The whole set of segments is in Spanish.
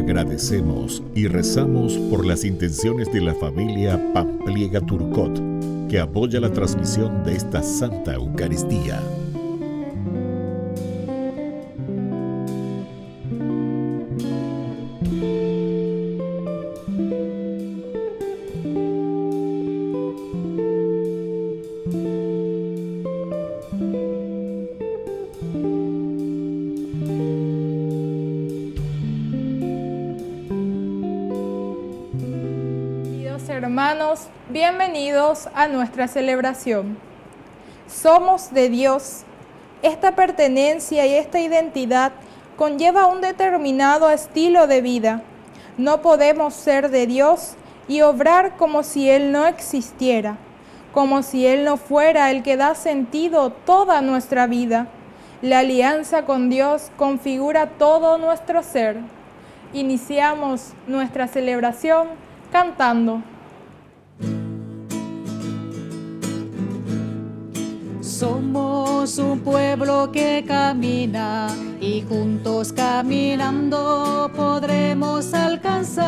Agradecemos y rezamos por las intenciones de la familia Pampliega Turcot, que apoya la transmisión de esta Santa Eucaristía. Hermanos, bienvenidos a nuestra celebración. Somos de Dios. Esta pertenencia y esta identidad conlleva un determinado estilo de vida. No podemos ser de Dios y obrar como si Él no existiera, como si Él no fuera el que da sentido a toda nuestra vida. La alianza con Dios configura todo nuestro ser. Iniciamos nuestra celebración cantando. Somos un pueblo que camina y juntos caminando podremos alcanzar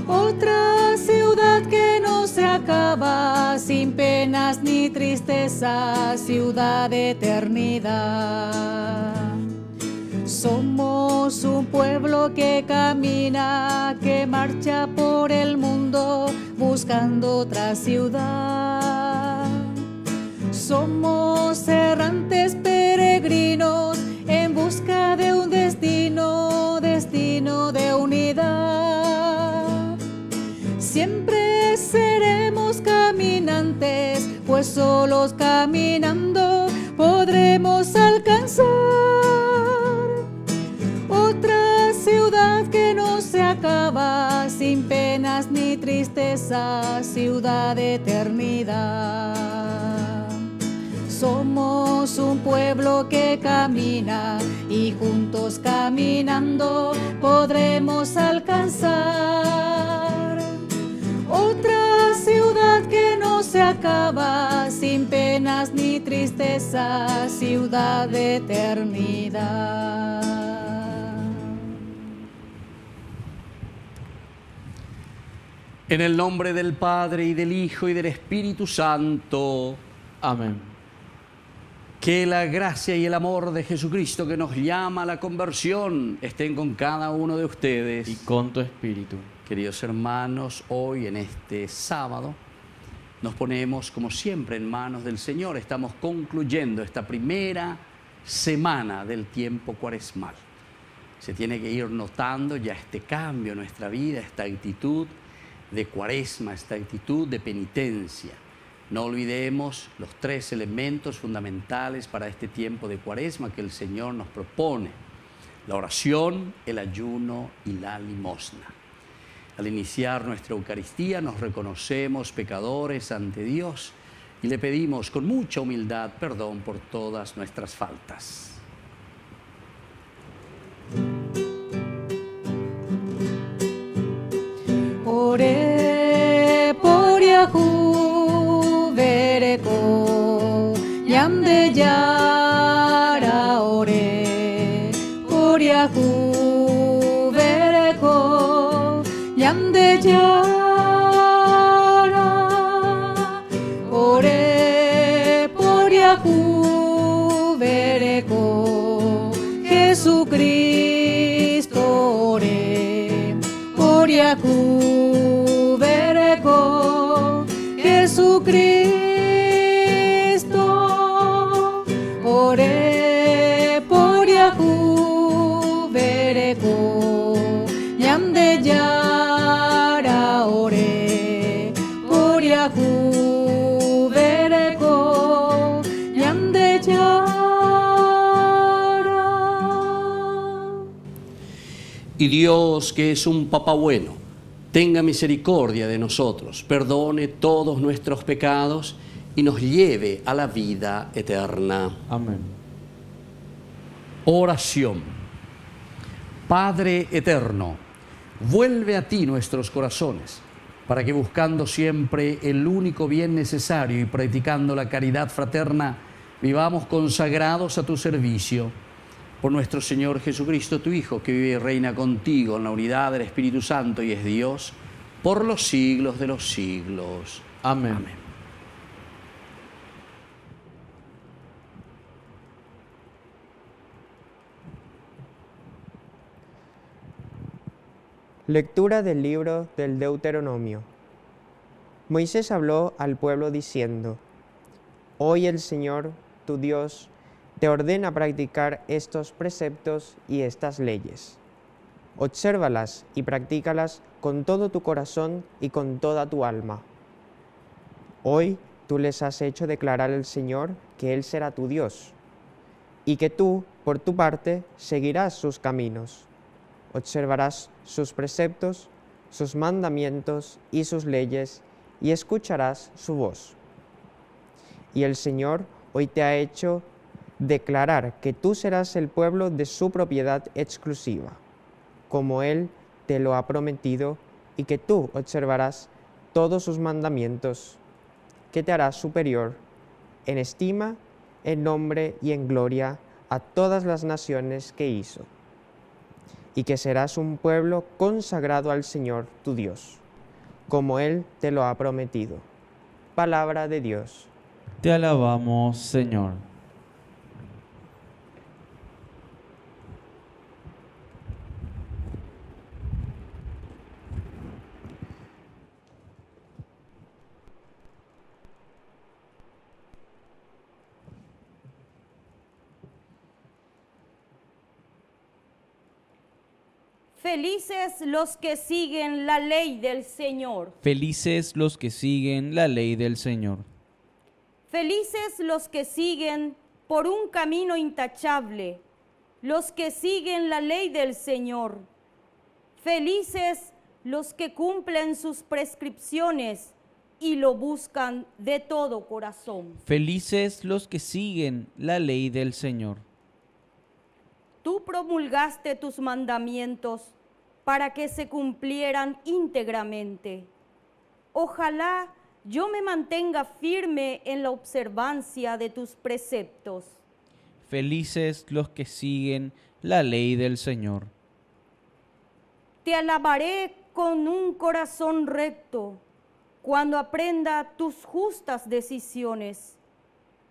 otra ciudad que no se acaba, sin penas ni tristeza, ciudad de eternidad. Somos un pueblo que camina, que marcha por el mundo buscando otra ciudad. Somos errantes peregrinos en busca de un destino de unidad. Siempre seremos caminantes, pues solos caminando podremos alcanzar otra ciudad que no se acaba, sin penas ni tristeza, ciudad de eternidad. Somos un pueblo que camina y juntos caminando podremos alcanzar otra ciudad que no se acaba, sin penas ni tristeza, ciudad de eternidad. En el nombre del Padre, y del Hijo, y del Espíritu Santo. Amén. Que la gracia y el amor de Jesucristo, que nos llama a la conversión, estén con cada uno de ustedes. Y con tu espíritu. Queridos hermanos, hoy en este sábado nos ponemos como siempre en manos del Señor. Estamos concluyendo esta primera semana del tiempo cuaresmal. Se tiene que ir notando ya este cambio en nuestra vida, esta actitud de cuaresma, esta actitud de penitencia. No olvidemos los tres elementos fundamentales para este tiempo de cuaresma que el Señor nos propone: la oración, el ayuno y la limosna. Al iniciar nuestra Eucaristía nos reconocemos pecadores ante Dios y le pedimos con mucha humildad perdón por todas nuestras faltas. Ore por Yahu vereko yamde yara, ore por Yahu vereko yamde yara, ore por Yahu vereko Jesucristo, ore por Yahu vereko Jesucristo, ore por Yahu vereko yamde yara, ore por Yahu vereko yamde yara. Y Dios, que es un Papá bueno, tenga misericordia de nosotros, perdone todos nuestros pecados y nos lleve a la vida eterna. Amén. Oración. Padre eterno, vuelve a ti nuestros corazones, para que buscando siempre el único bien necesario y practicando la caridad fraterna, vivamos consagrados a tu servicio. Por nuestro Señor Jesucristo, tu Hijo, que vive y reina contigo en la unidad del Espíritu Santo y es Dios, por los siglos de los siglos. Amén. Amén. Lectura del libro del Deuteronomio. Moisés habló al pueblo diciendo: Hoy el Señor, tu Dios, te ordena practicar estos preceptos y estas leyes. Obsérvalas y practícalas con todo tu corazón y con toda tu alma. Hoy tú les has hecho declarar al Señor que Él será tu Dios, y que tú, por tu parte, seguirás sus caminos. Observarás sus preceptos, sus mandamientos y sus leyes, y escucharás su voz. Y el Señor hoy te ha hecho declarar que tú serás el pueblo de su propiedad exclusiva, como Él te lo ha prometido, y que tú observarás todos sus mandamientos, que te harás superior en estima, en nombre y en gloria a todas las naciones que hizo, y que serás un pueblo consagrado al Señor tu Dios, como Él te lo ha prometido. Palabra de Dios. Te alabamos, Señor. Felices los que siguen la ley del Señor. Felices los que siguen la ley del Señor. Felices los que siguen por un camino intachable, los que siguen la ley del Señor. Felices los que cumplen sus prescripciones y lo buscan de todo corazón. Felices los que siguen la ley del Señor. Tú promulgaste tus mandamientos para que se cumplieran íntegramente. Ojalá yo me mantenga firme en la observancia de tus preceptos. Felices los que siguen la ley del Señor. Te alabaré con un corazón recto cuando aprenda tus justas decisiones.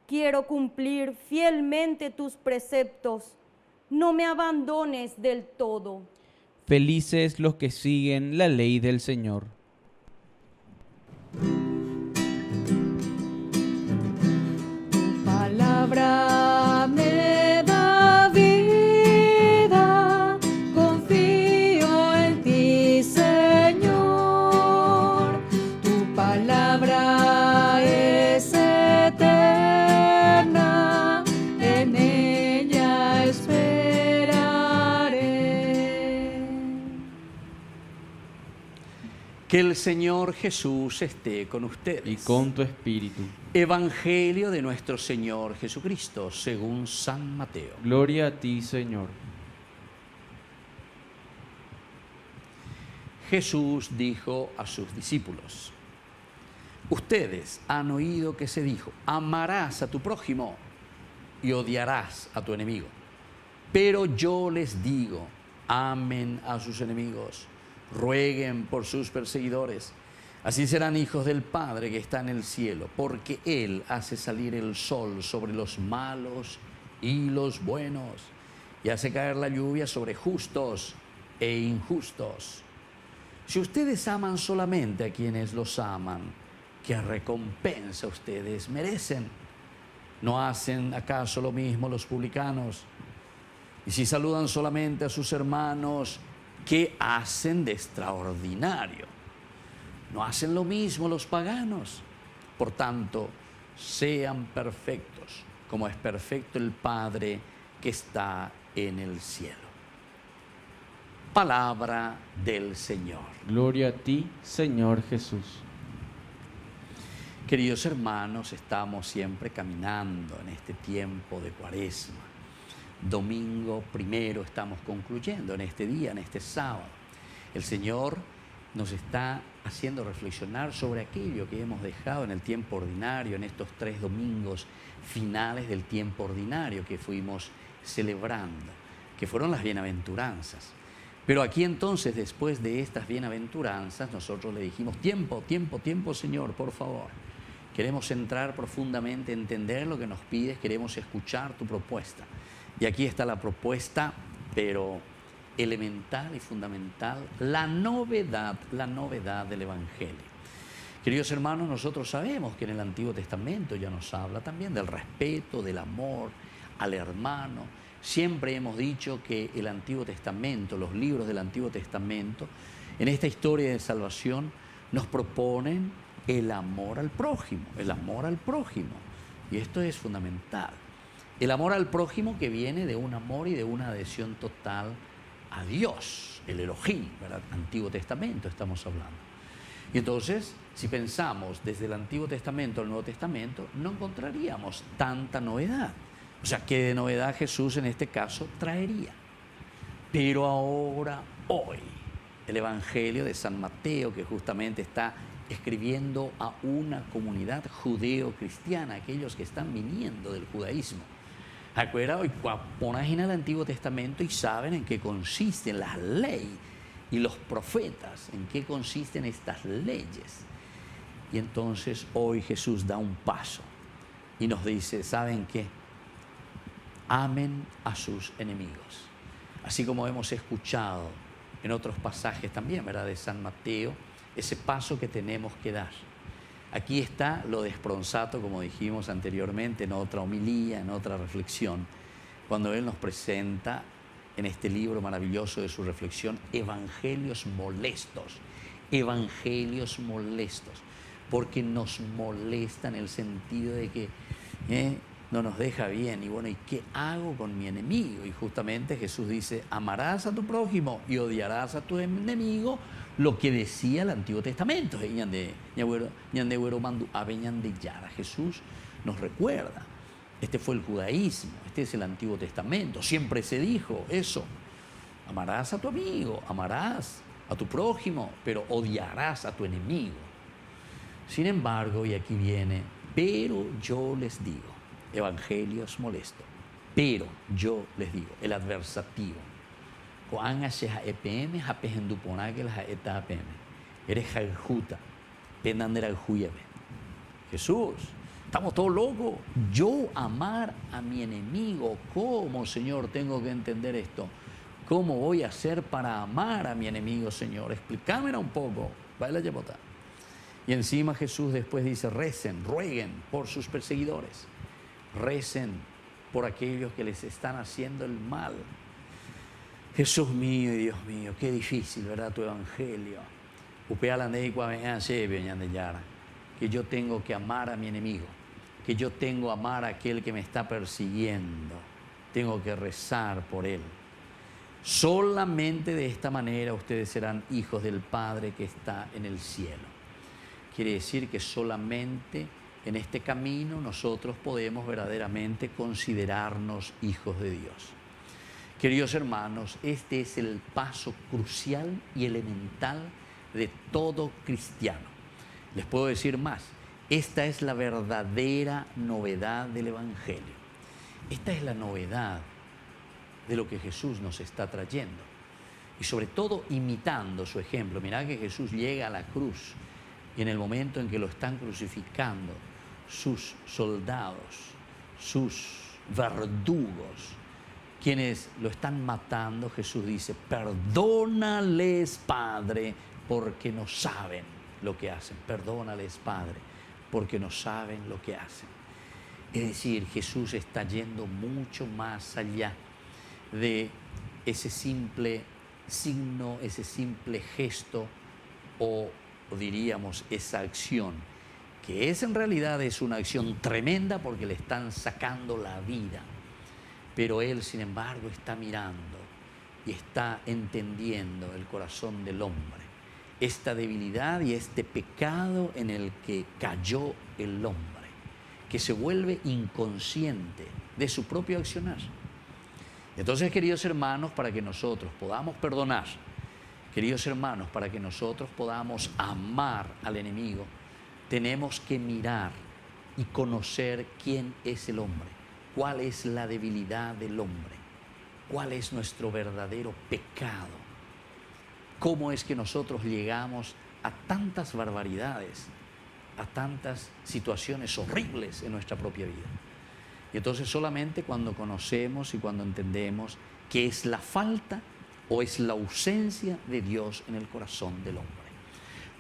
Quiero cumplir fielmente tus preceptos. No me abandones del todo. Felices los que siguen la ley del Señor. Tu palabra me da vida, confío en ti, Señor. Tu palabra es eterna, en ella esperaré. Que el Señor Jesús esté con ustedes. Y con tu espíritu. Evangelio de nuestro Señor Jesucristo, según San Mateo. Gloria a ti, Señor. Jesús dijo a sus discípulos: ustedes han oído que se dijo, amarás a tu prójimo y odiarás a tu enemigo. Pero yo les digo, amen a sus enemigos, rueguen por sus perseguidores. Así serán hijos del Padre que está en el cielo, porque Él hace salir el sol sobre los malos y los buenos, y hace caer la lluvia sobre justos e injustos. Si ustedes aman solamente a quienes los aman, ¿qué recompensa ustedes merecen? ¿No hacen acaso lo mismo los publicanos? Y si saludan solamente a sus hermanos, ¿qué hacen de extraordinario? ¿No hacen lo mismo los paganos? Por tanto, sean perfectos, como es perfecto el Padre que está en el cielo. Palabra del Señor. Gloria a ti, Señor Jesús. Queridos hermanos, estamos siempre caminando en este tiempo de Cuaresma. Domingo primero estamos concluyendo en este día, en este sábado. El Señor nos está haciendo reflexionar sobre aquello que hemos dejado en el tiempo ordinario, en estos 3 domingos finales del tiempo ordinario que fuimos celebrando. que fueron las bienaventuranzas. Pero aquí entonces, después de estas bienaventuranzas, nosotros le dijimos, tiempo, Señor, por favor. Queremos entrar profundamente, entender lo que nos pides, queremos escuchar tu propuesta. Y aquí está la propuesta, pero elemental y fundamental, la novedad del Evangelio. Queridos hermanos, nosotros sabemos que en el Antiguo Testamento ya nos habla también del respeto, del amor al hermano. Siempre hemos dicho que el Antiguo Testamento, los libros del Antiguo Testamento, en esta historia de salvación, nos proponen el amor al prójimo, Y esto es fundamental. El amor al prójimo que viene de un amor y de una adhesión total a Dios, el Elohim, ¿verdad? Antiguo Testamento estamos hablando. Y entonces, si pensamos desde el Antiguo Testamento al Nuevo Testamento, no encontraríamos tanta novedad. O sea, ¿qué de novedad Jesús en este caso traería? Pero ahora, hoy, el Evangelio de San Mateo, que justamente está escribiendo a una comunidad judeo-cristiana, aquellos que están viniendo del judaísmo. Acuérdate, hoy pones en el Antiguo Testamento y saben en qué consisten las leyes y los profetas, en qué consisten estas leyes. Y entonces hoy Jesús da un paso y nos dice, ¿saben qué? Amen a sus enemigos. Así como hemos escuchado en otros pasajes también, ¿verdad? De San Mateo, ese paso que tenemos que dar. Aquí está lo de Spronsato, como dijimos anteriormente, en otra homilía, en otra reflexión, cuando él nos presenta en este libro maravilloso de su reflexión, evangelios molestos, porque nos molesta en el sentido de que no nos deja bien. Y bueno, ¿y qué hago con mi enemigo? Y justamente Jesús dice, amarás a tu prójimo y odiarás a tu enemigo, lo que decía el Antiguo Testamento. Jesús nos recuerda, este fue el judaísmo, este es el Antiguo Testamento, siempre se dijo eso, amarás a tu amigo, amarás a tu prójimo, pero odiarás a tu enemigo. Sin embargo, y aquí viene, pero yo les digo, evangelios molestos, pero yo les digo, el adversativo. Jesús, estamos todos locos. Yo amar a mi enemigo, ¿cómo, Señor, tengo que entender esto? ¿Cómo voy a hacer para amar a mi enemigo, Señor? Explícamela un poco. Y encima Jesús después dice, recen, rueguen por sus perseguidores. Recen por aquellos que les están haciendo el mal. Jesús mío y Dios mío, qué difícil, ¿verdad? Tu evangelio. Que yo tengo que amar a mi enemigo, que yo tengo que amar a aquel que me está persiguiendo, tengo que rezar por él. Solamente de esta manera ustedes serán hijos del Padre que está en el cielo. Quiere decir que solamente en este camino nosotros podemos verdaderamente considerarnos hijos de Dios. Queridos hermanos, este es el paso crucial y elemental de todo cristiano. Les puedo decir más, esta es la verdadera novedad del Evangelio. Esta es la novedad de lo que Jesús nos está trayendo. Y sobre todo imitando su ejemplo. Mirá que Jesús llega a la cruz y en el momento en que lo están crucificando, sus soldados, sus verdugos, quienes lo están matando, Jesús dice, perdónales, Padre, porque no saben lo que hacen. Perdónales, Padre, porque no saben lo que hacen. Es decir, Jesús está yendo mucho más allá de ese simple signo, ese simple gesto o diríamos esa acción, que en realidad es una acción tremenda porque le están sacando la vida. Pero Él, sin embargo, está mirando y está entendiendo el corazón del hombre, esta debilidad y este pecado en el que cayó el hombre, que se vuelve inconsciente de su propio accionar. Entonces, queridos hermanos, para que nosotros podamos perdonar, queridos hermanos, para que nosotros podamos amar al enemigo, tenemos que mirar y conocer quién es el hombre, cuál es la debilidad del hombre. cuál es nuestro verdadero pecado. Cómo es que nosotros llegamos a tantas barbaridades, a tantas situaciones horribles en nuestra propia vida. Y entonces solamente cuando conocemos y cuando entendemos que es la falta o es la ausencia de Dios en el corazón del hombre.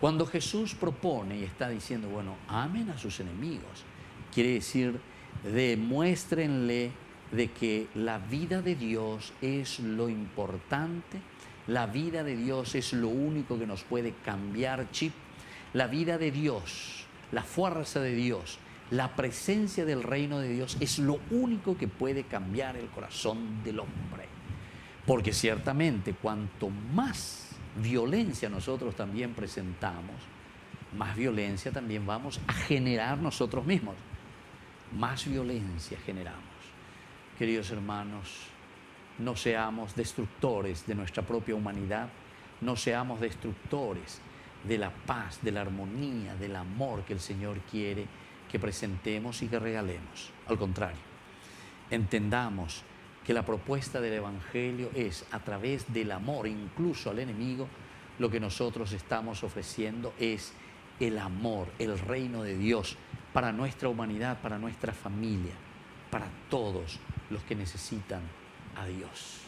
Cuando Jesús propone y está diciendo, bueno, amen a sus enemigos, quiere decir, demuéstrenle de que la vida de Dios es lo importante, la vida de Dios es lo único que nos puede cambiar chip, la vida de Dios, la fuerza de Dios, la presencia del reino de Dios es lo único que puede cambiar el corazón del hombre. Porque ciertamente cuanto más violencia nosotros también presentamos, más violencia también vamos a generar nosotros mismos. Más violencia generamos. Queridos hermanos, no seamos destructores de nuestra propia humanidad, no seamos destructores de la paz, de la armonía, del amor que el Señor quiere que presentemos y que regalemos. Al contrario, entendamos que la propuesta del Evangelio es, a través del amor, incluso al enemigo, lo que nosotros estamos ofreciendo es el amor, el reino de Dios para nuestra humanidad, para nuestra familia, para todos los que necesitan a Dios.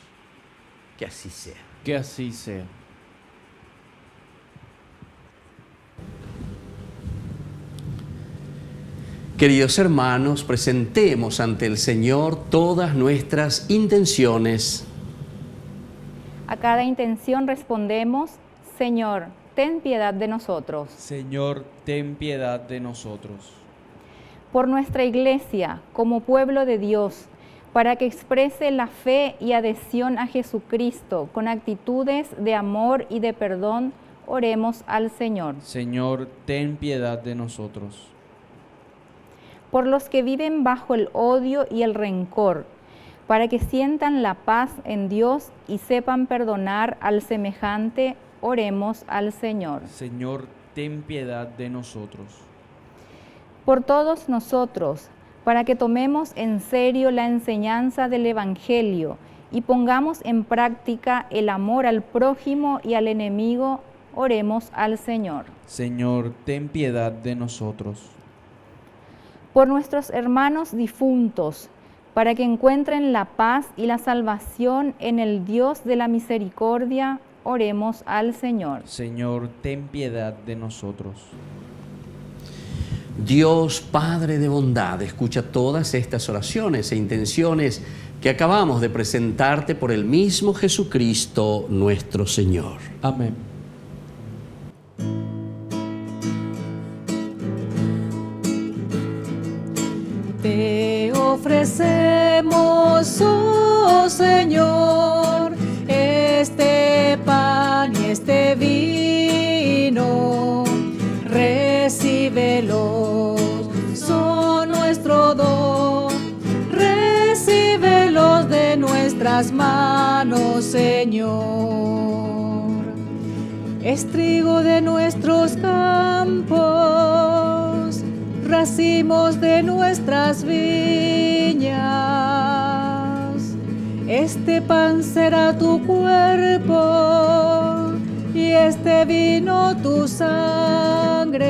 Que así sea. Que así sea. Queridos hermanos, presentemos ante el Señor todas nuestras intenciones. A cada intención respondemos, Señor, ten piedad de nosotros. Señor, ten piedad de nosotros. Por nuestra Iglesia, como pueblo de Dios, para que exprese la fe y adhesión a Jesucristo con actitudes de amor y de perdón, oremos al Señor. Señor, ten piedad de nosotros. Por los que viven bajo el odio y el rencor, para que sientan la paz en Dios y sepan perdonar al semejante, oremos al Señor. Señor, ten piedad de nosotros. Por todos nosotros, para que tomemos en serio la enseñanza del Evangelio y pongamos en práctica el amor al prójimo y al enemigo, oremos al Señor. Señor, ten piedad de nosotros. Por nuestros hermanos difuntos, para que encuentren la paz y la salvación en el Dios de la misericordia, oremos al Señor. Señor, ten piedad de nosotros. Dios Padre de bondad, escucha todas estas oraciones e intenciones que acabamos de presentarte por el mismo Jesucristo nuestro Señor. Amén. Te ofrecemos, oh Señor, este pan y este vino, recíbelos, son nuestro don, recíbelos de nuestras manos, Señor. Es trigo de nuestros campos, racimos de nuestras viñas. Este pan será tu cuerpo y este vino tu sangre.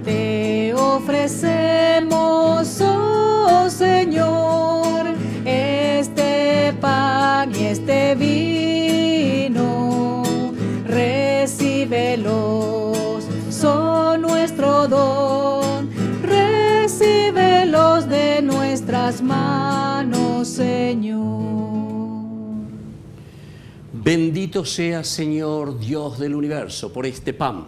Te ofrecemos, oh Señor, este pan y este vino, recíbelos, son nuestro don, recíbelos de nuestras manos, Señor. Bendito sea, Señor, Dios del universo, por este pan,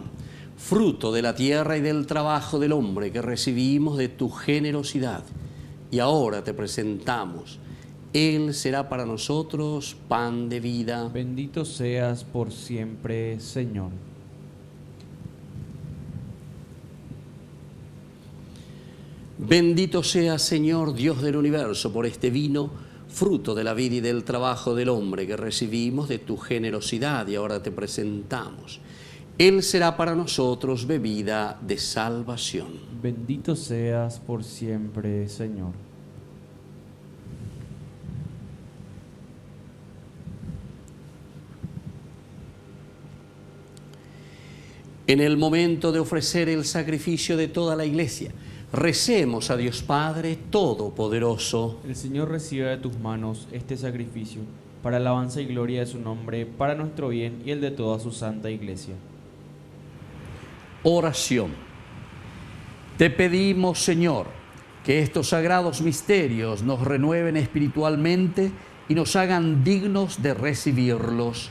fruto de la tierra y del trabajo del hombre que recibimos de tu generosidad. Y ahora te presentamos. Él será para nosotros pan de vida. Bendito seas por siempre, Señor. Bendito sea, Señor, Dios del universo, por este vino, fruto de la vida y del trabajo del hombre que recibimos de tu generosidad y ahora te presentamos. Él será para nosotros bebida de salvación. Bendito seas por siempre, Señor. En el momento de ofrecer el sacrificio de toda la Iglesia, recemos a Dios Padre Todopoderoso. El Señor reciba de tus manos este sacrificio, para alabanza y gloria de su nombre, para nuestro bien y el de toda su santa Iglesia. Oración. Te pedimos, Señor, que estos sagrados misterios nos renueven espiritualmente y nos hagan dignos de recibirlos.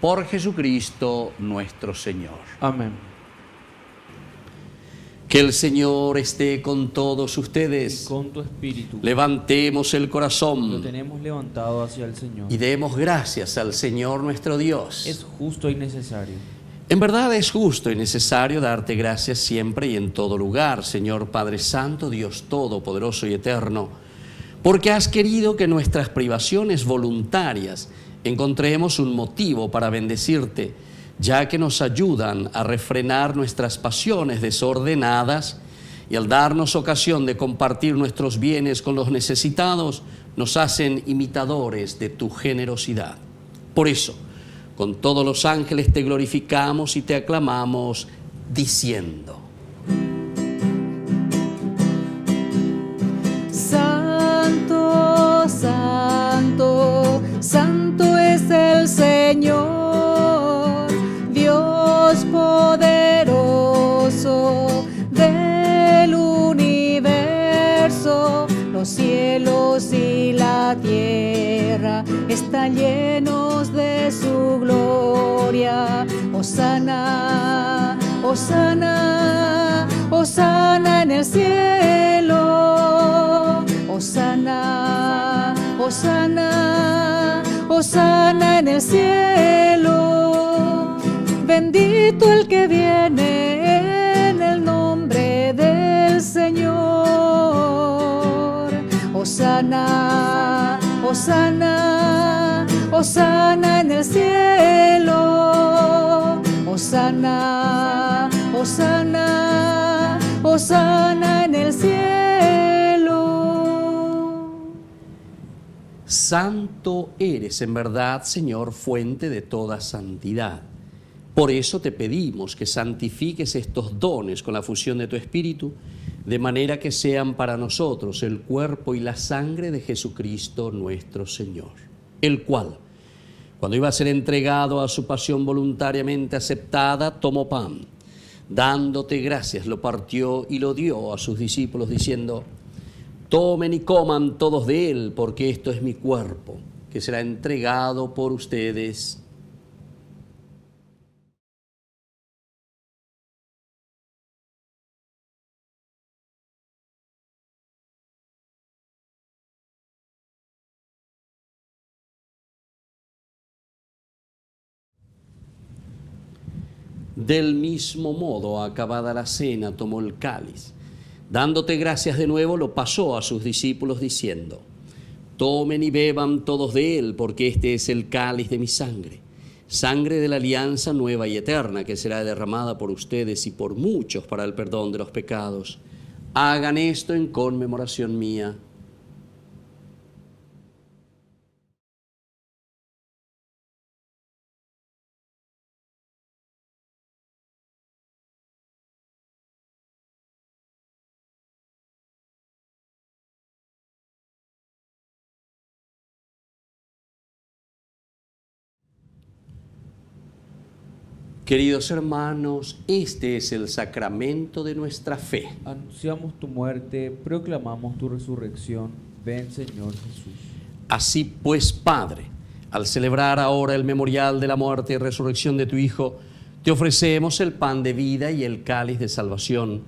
Por Jesucristo nuestro Señor. Amén. Que el Señor esté con todos ustedes. Y con tu espíritu. Levantemos el corazón. Lo tenemos levantado hacia el Señor. Y demos gracias al Señor nuestro Dios. Es justo y necesario. En verdad es justo y necesario darte gracias siempre y en todo lugar, Señor Padre Santo, Dios Todopoderoso y Eterno, porque has querido que nuestras privaciones voluntarias encontremos un motivo para bendecirte, ya que nos ayudan a refrenar nuestras pasiones desordenadas y al darnos ocasión de compartir nuestros bienes con los necesitados, nos hacen imitadores de tu generosidad. Por eso, con todos los ángeles te glorificamos y te aclamamos, diciendo: Santo, santo, santo es el Señor, Dios poderoso del universo. Los cielos y la tierra están llenos de su gloria. Hosana, hosana, hosana en el cielo. Hosana, hosana, hosana en el cielo. Bendito el que viene en el nombre del Señor. Hosana, hosana, hosana en el cielo. Hosana, hosana, hosana en el cielo. Santo eres en verdad, Señor, fuente de toda santidad. Por eso te pedimos que santifiques estos dones con la fusión de tu Espíritu, de manera que sean para nosotros el cuerpo y la sangre de Jesucristo nuestro Señor, el cual, cuando iba a ser entregado a su pasión voluntariamente aceptada, tomó pan, dándote gracias, lo partió y lo dio a sus discípulos, diciendo: tomen y coman todos de él, porque esto es mi cuerpo, que será entregado por ustedes. Del mismo modo, acabada la cena, tomó el cáliz. Dándote gracias de nuevo, lo pasó a sus discípulos diciendo: tomen y beban todos de él, porque este es el cáliz de mi sangre, sangre de la alianza nueva y eterna, que será derramada por ustedes y por muchos para el perdón de los pecados. Hagan esto en conmemoración mía. Queridos hermanos, este es el sacramento de nuestra fe. Anunciamos tu muerte, proclamamos tu resurrección. Ven, Señor Jesús. Así pues, Padre, al celebrar ahora el memorial de la muerte y resurrección de tu Hijo, te ofrecemos el pan de vida y el cáliz de salvación,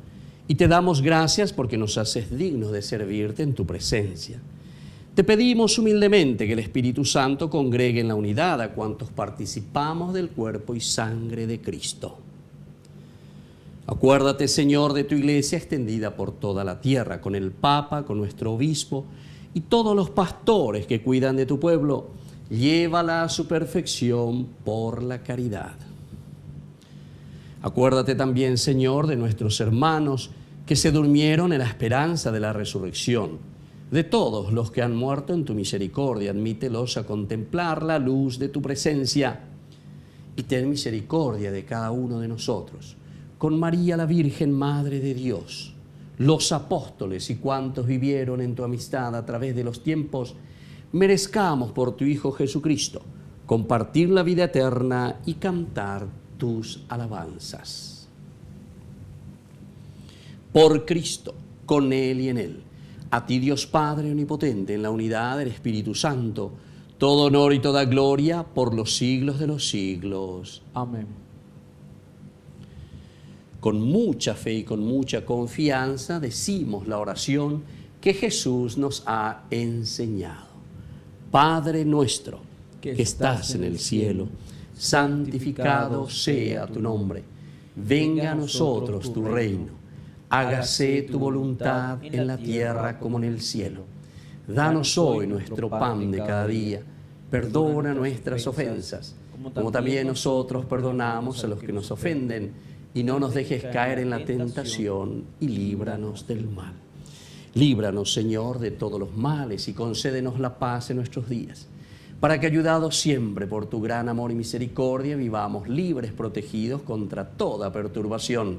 y te damos gracias porque nos haces dignos de servirte en tu presencia. Te pedimos humildemente que el Espíritu Santo congregue en la unidad a cuantos participamos del cuerpo y sangre de Cristo. Acuérdate, Señor, de tu iglesia extendida por toda la tierra, con el Papa, con nuestro obispo y todos los pastores que cuidan de tu pueblo. Llévala a su perfección por la caridad. Acuérdate también, Señor, de nuestros hermanos que se durmieron en la esperanza de la resurrección. De todos los que han muerto en tu misericordia, admítelos a contemplar la luz de tu presencia y ten misericordia de cada uno de nosotros. con María la Virgen, Madre de Dios, los apóstoles y cuantos vivieron en tu amistad a través de los tiempos, merezcamos por tu Hijo Jesucristo compartir la vida eterna y cantar tus alabanzas. Por Cristo, con Él y en Él, a ti Dios Padre Omnipotente, en la unidad del Espíritu Santo, todo honor y toda gloria por los siglos de los siglos. Amén. Con mucha fe y con mucha confianza decimos la oración que Jesús nos ha enseñado. Padre nuestro, que estás en el cielo, santificado sea tu nombre. Venga a nosotros tu reino. Hágase tu voluntad en la tierra como en el cielo. Danos hoy nuestro pan de cada día. Perdona nuestras ofensas, como también nosotros perdonamos a los que nos ofenden. Y no nos dejes caer en la tentación y líbranos del mal. Líbranos, Señor, de todos los males y concédenos la paz en nuestros días, para que, ayudados siempre por tu gran amor y misericordia, vivamos libres, protegidos contra toda perturbación,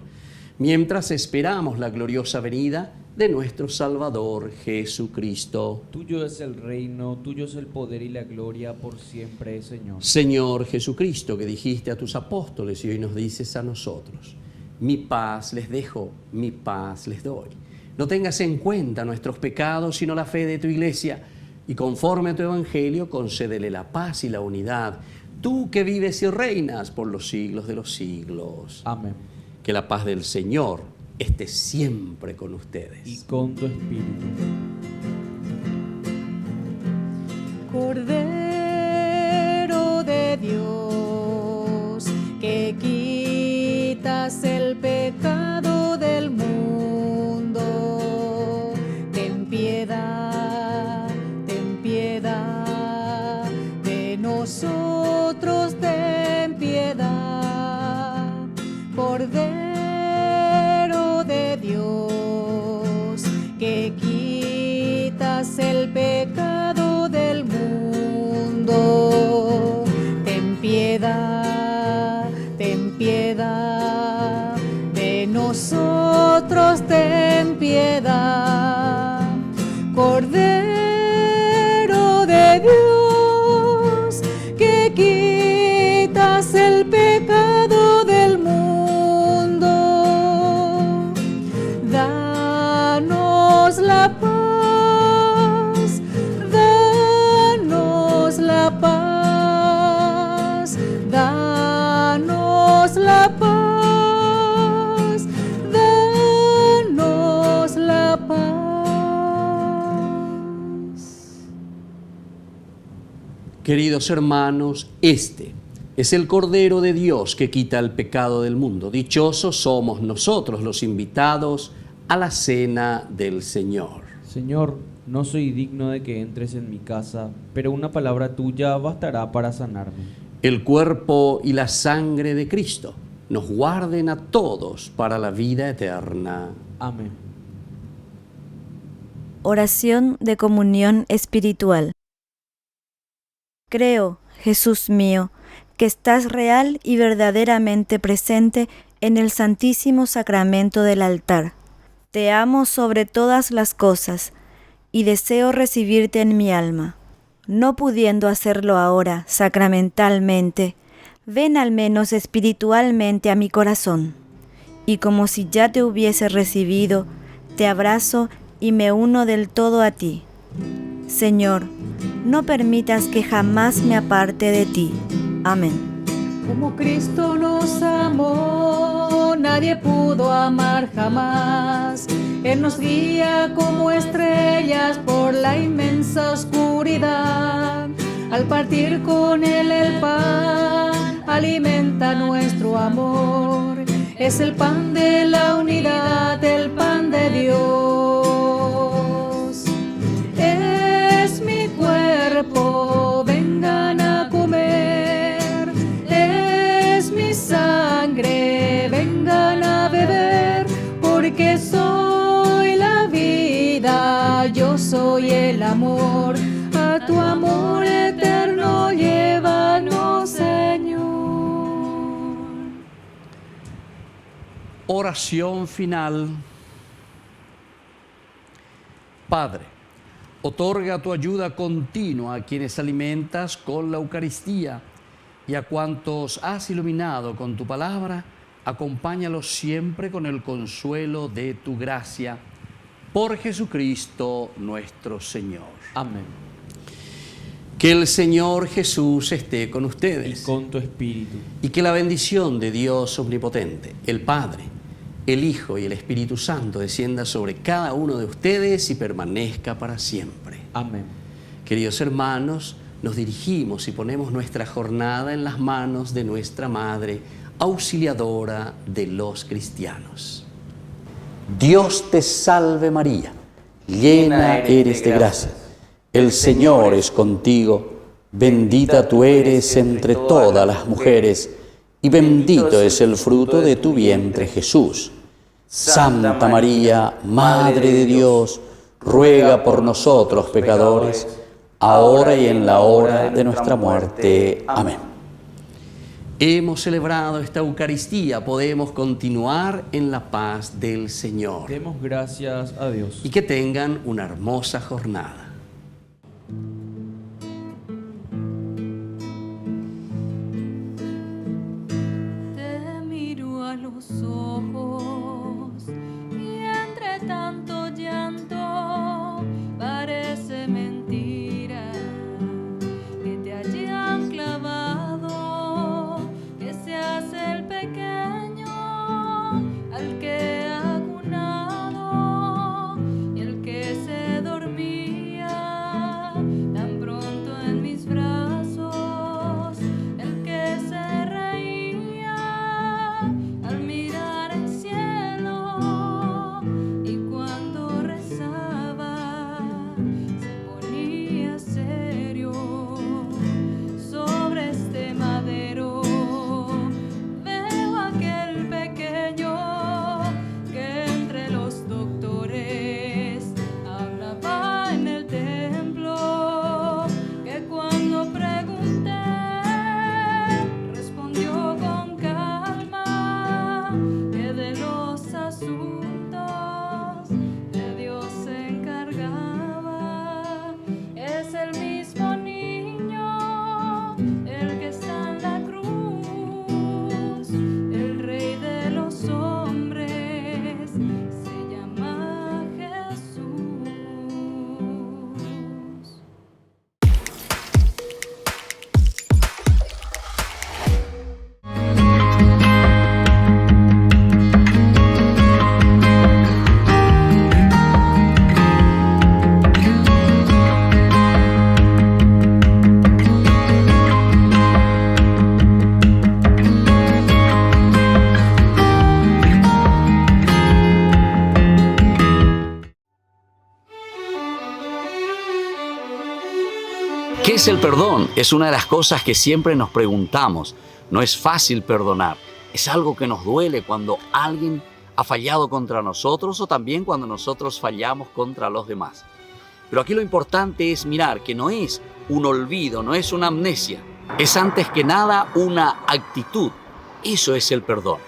mientras esperamos la gloriosa venida de nuestro Salvador Jesucristo. Tuyo es el reino, tuyo es el poder y la gloria por siempre, Señor. Señor Jesucristo, que dijiste a tus apóstoles y hoy nos dices a nosotros: mi paz les dejo, mi paz les doy. No tengas en cuenta nuestros pecados, sino la fe de tu Iglesia, y conforme a tu Evangelio, concédele la paz y la unidad, tú que vives y reinas por los siglos de los siglos. Amén. Que la paz del Señor esté siempre con ustedes. Y con tu espíritu. Cordero de Dios, que quitas el pecado del mundo, ten piedad de nosotros, ten piedad. Cordero de Dios, que quitas el pecado del mundo, ten piedad de nosotros, ten piedad. Cordero de Dios, que quitas el pecado del mundo, danos la paz, danos la paz, danos la paz, danos la paz. Queridos hermanos, este es el Cordero de Dios que quita el pecado del mundo. Dichosos somos nosotros los invitados a la cena del Señor. Señor, no soy digno de que entres en mi casa, pero una palabra tuya bastará para sanarme. El cuerpo y la sangre de Cristo nos guarden a todos para la vida eterna. Amén. Oración de comunión espiritual. Creo, Jesús mío, que estás real y verdaderamente presente en el Santísimo Sacramento del altar. Te amo sobre todas las cosas y deseo recibirte en mi alma. No pudiendo hacerlo ahora sacramentalmente, ven al menos espiritualmente a mi corazón. Y como si ya te hubiese recibido, te abrazo y me uno del todo a ti. Señor, no permitas que jamás me aparte de ti. Amén. Como Cristo nos amó, nadie pudo amar jamás. Él nos guía como estrellas por la inmensa oscuridad. Al partir con Él el pan, alimenta nuestro amor. Es el pan de la unidad, el pan de Dios. Es mi cuerpo, vengan a comer. Es mi sangre, vengan a beber. Porque soy la vida, yo soy el amor. A tu amor eterno llévanos, Señor. Oración final. Padre, otorga tu ayuda continua a quienes alimentas con la Eucaristía y a cuantos has iluminado con tu palabra, acompáñalos siempre con el consuelo de tu gracia. Por Jesucristo nuestro Señor. Amén. Que el Señor Jesús esté con ustedes. Y con tu espíritu. Y que la bendición de Dios omnipotente, el Padre, el Hijo y el Espíritu Santo descienda sobre cada uno de ustedes y permanezca para siempre. Amén. Queridos hermanos, nos dirigimos y ponemos nuestra jornada en las manos de nuestra Madre, auxiliadora de los cristianos. Dios te salve María, llena eres de gracia. El Señor es contigo, bendita tú eres entre todas las mujeres, y bendito es el fruto de tu vientre Jesús. Santa María, Madre de Dios, ruega por nosotros pecadores, ahora y en la hora de nuestra muerte. Amén. Hemos celebrado esta Eucaristía, podemos continuar en la paz del Señor. Demos gracias a Dios. Y que tengan una hermosa jornada. Te miro a los ojos y entre tanto llanto parece mentira que te hayan clavado, que seas el pequeño al que ha acunado y el que se dormía tan pronto en mis brazos, el que se reía al mirar el cielo y cuando rezaba se ponía serio. Sobre este madero veo aquel pequeño que entre los doctores hablaba en el templo, que cuando pregunté respondió con calma que de los asuntos de Dios se encargaba. Es el mismo niño, el que está en la cruz, el Rey de los hombres, se llama Jesús. ¿Qué es el perdón? Es una de las cosas que siempre nos preguntamos. No es fácil perdonar. Es algo que nos duele cuando alguien ha fallado contra nosotros o también cuando nosotros fallamos contra los demás. Pero aquí lo importante es mirar que no es un olvido, no es una amnesia. Es antes que nada una actitud. Eso es el perdón.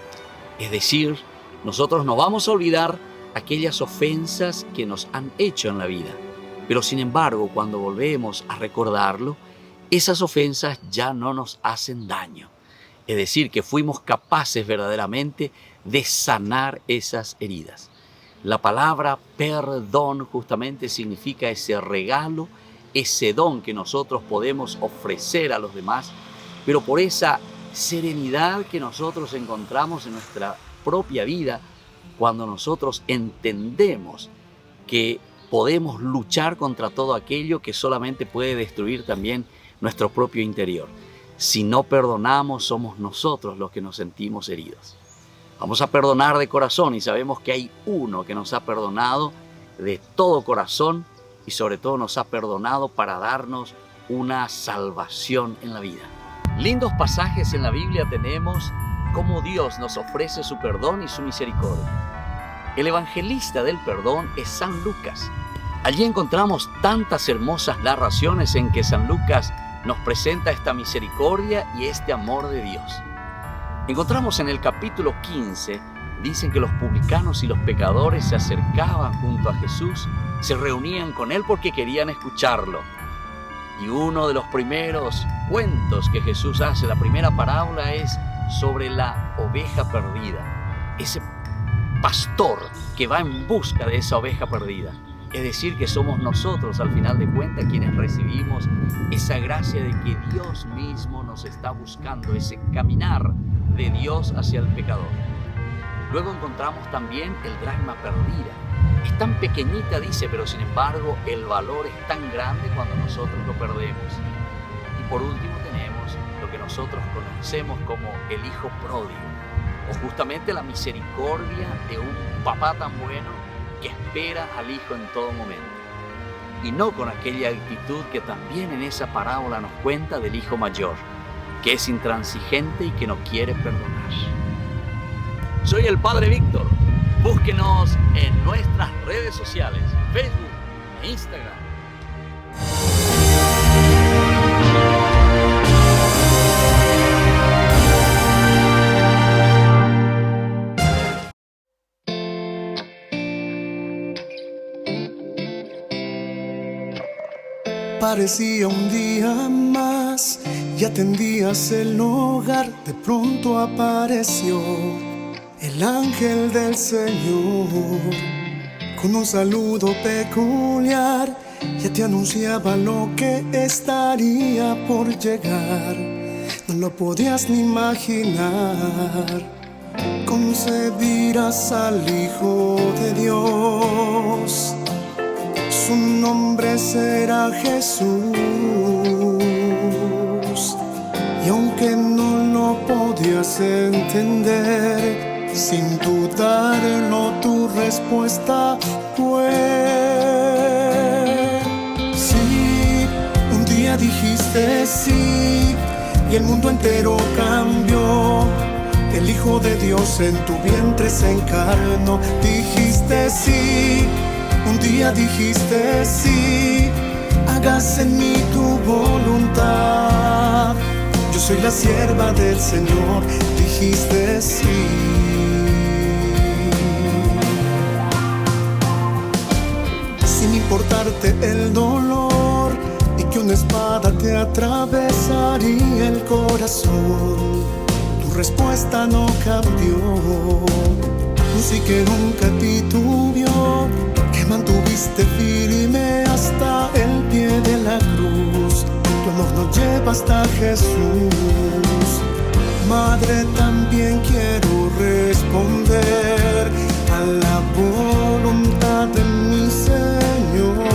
Es decir, nosotros no vamos a olvidar aquellas ofensas que nos han hecho en la vida. Pero sin embargo, cuando volvemos a recordarlo, esas ofensas ya no nos hacen daño. Es decir, que fuimos capaces verdaderamente de sanar esas heridas. La palabra perdón justamente significa ese regalo, ese don que nosotros podemos ofrecer a los demás, pero por esa serenidad que nosotros encontramos en nuestra propia vida, cuando nosotros entendemos que podemos luchar contra todo aquello que solamente puede destruir también nuestro propio interior. Si no perdonamos, somos nosotros los que nos sentimos heridos. Vamos a perdonar de corazón y sabemos que hay uno que nos ha perdonado de todo corazón y sobre todo nos ha perdonado para darnos una salvación en la vida. Lindos pasajes en la Biblia tenemos cómo Dios nos ofrece su perdón y su misericordia. El evangelista del perdón es San Lucas. Allí encontramos tantas hermosas narraciones en que San Lucas nos presenta esta misericordia y este amor de Dios. Encontramos en el capítulo 15 Dicen que los publicanos y los pecadores se acercaban junto a Jesús, se reunían con Él porque querían escucharlo. Y uno de los primeros cuentos que Jesús hace, la primera parábola, es sobre la oveja perdida. Ese pastor que va en busca de esa oveja perdida. Es decir, que somos nosotros, al final de cuentas, quienes recibimos esa gracia de que Dios mismo nos está buscando, ese caminar de Dios hacia el pecador. Luego encontramos también el dracma perdida. Es tan pequeñita, dice, pero sin embargo el valor es tan grande cuando nosotros lo perdemos. Y por último tenemos lo que nosotros conocemos como el hijo pródigo, o justamente la misericordia de un papá tan bueno que espera al hijo en todo momento. Y no con aquella actitud que también en esa parábola nos cuenta del hijo mayor, que es intransigente y que no quiere perdonar. Soy el Padre Víctor. Búsquenos en nuestras redes sociales, Facebook e Instagram. Parecía un día más y atendías el hogar. De pronto apareció el ángel del Señor con un saludo peculiar. Ya te anunciaba lo que estaría por llegar. No lo podías ni imaginar. Concebirás al Hijo de Dios. Su nombre será Jesús. Y aunque no lo podías entender, sin dudarlo tu respuesta fue sí. Un día dijiste sí y el mundo entero cambió. El Hijo de Dios en tu vientre se encarnó. Dijiste sí. Un día dijiste sí, hágase en mí tu voluntad. Yo soy la sierva del Señor, dijiste sí. Sin importarte el dolor y que una espada te atravesaría el corazón, tu respuesta no cambió. Un sí que nunca titubeó, que mantuviste firme hasta el pie de la cruz. Tu amor nos lleva hasta Jesús. Madre, también quiero responder a la voluntad de mi Señor.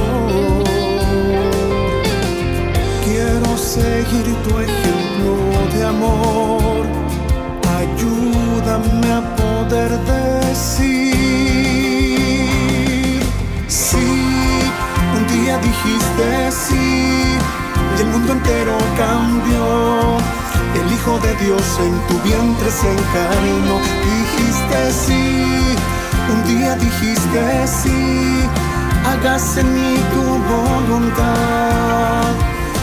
Quiero seguir tu ejemplo de amor. Ayúdame a poder decir sí. Un día dijiste sí y el mundo entero cambió. El Hijo de Dios en tu vientre se encarnó. Dijiste sí. Un día dijiste sí, hágase en mí tu voluntad.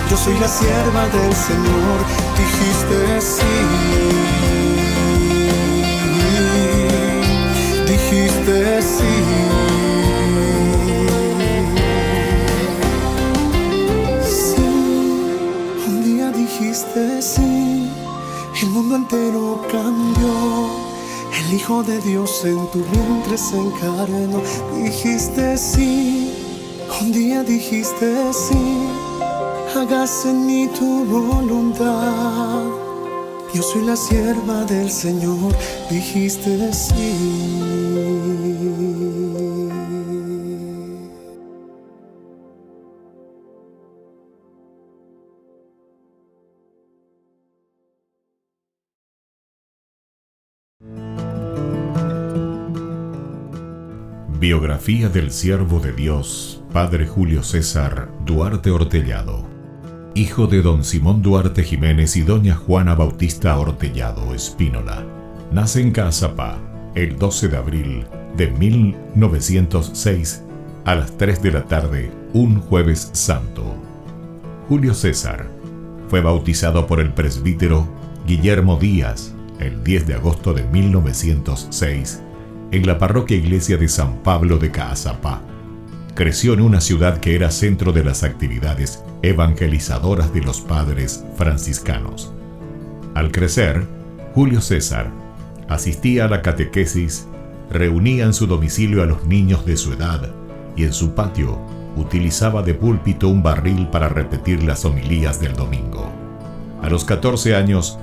Yo soy la sierva del Señor. Dijiste sí. Dijiste sí. Sí, un día dijiste sí, el mundo entero cambió. El Hijo de Dios en tu vientre se encarnó. Dijiste sí, un día dijiste sí, hágase en mí tu voluntad. Yo soy la sierva del Señor, dijiste sí. Biografía del siervo de Dios, Padre Julio César Duarte Ortellado, hijo de don Simón Duarte Jiménez y doña Juana Bautista Ortellado Espínola. Nace en Caazapá el 12 de abril de 1906 a las 3 de la tarde, un jueves santo. Julio César fue bautizado por el presbítero Guillermo Díaz el 10 de agosto de 1906 en la parroquia iglesia de San Pablo de Caazapá. Creció en una ciudad que era centro de las actividades evangelizadoras de los padres franciscanos. Al crecer, Julio César asistía a la catequesis, reunía en su domicilio a los niños de su edad y en su patio utilizaba de púlpito un barril para repetir las homilías del domingo. A los 14 años,